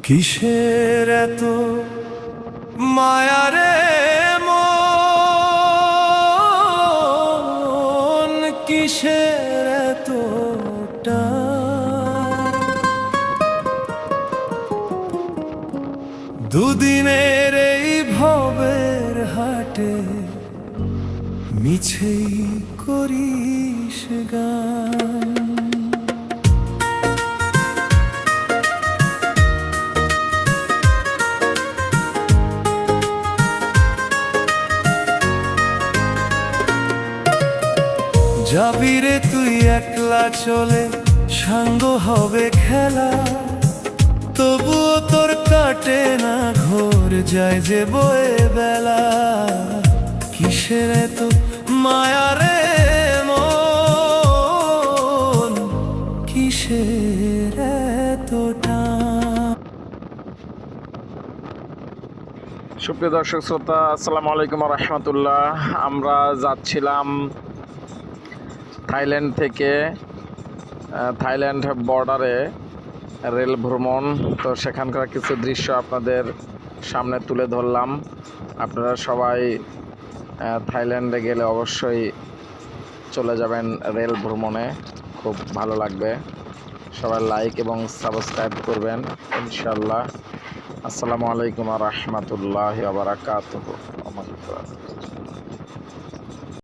কিসের এত মায়ারে মন, কিসের এত দুদিনের এই ভবের হাটে মিছেই করিস গান। যাবি রে তুই একলা চলে, সাঙ্গ হবে খেলা, তবুও তোর কাটে না ঘোর, যায় যে বয়ে বেলা। কিসের এত মায়া রে মন, কিসের এত টান। সুপ্রিয় দর্শক শ্রোতা, আসসালামু আলাইকুম রহমতুল্লাহ। আমরা যাচ্ছিলাম থাইল্যান্ড থেকে থাইল্যান্ড বর্ডারে রেল ভ্রমণ। তো সেখানকার কিছু দৃশ্য আপনাদের সামনে তুলে ধরলাম। আপনারা সবাই থাইল্যান্ডে গেলে অবশ্যই চলে যাবেন রেল ভ্রমণে, খুব ভালো লাগবে। সবাই লাইক এবং সাবস্ক্রাইব করবেন ইনশাল্লাহ। আসসালামু আলাইকুম রহমতুল্লাহি ওয়া বারাকাতুহু।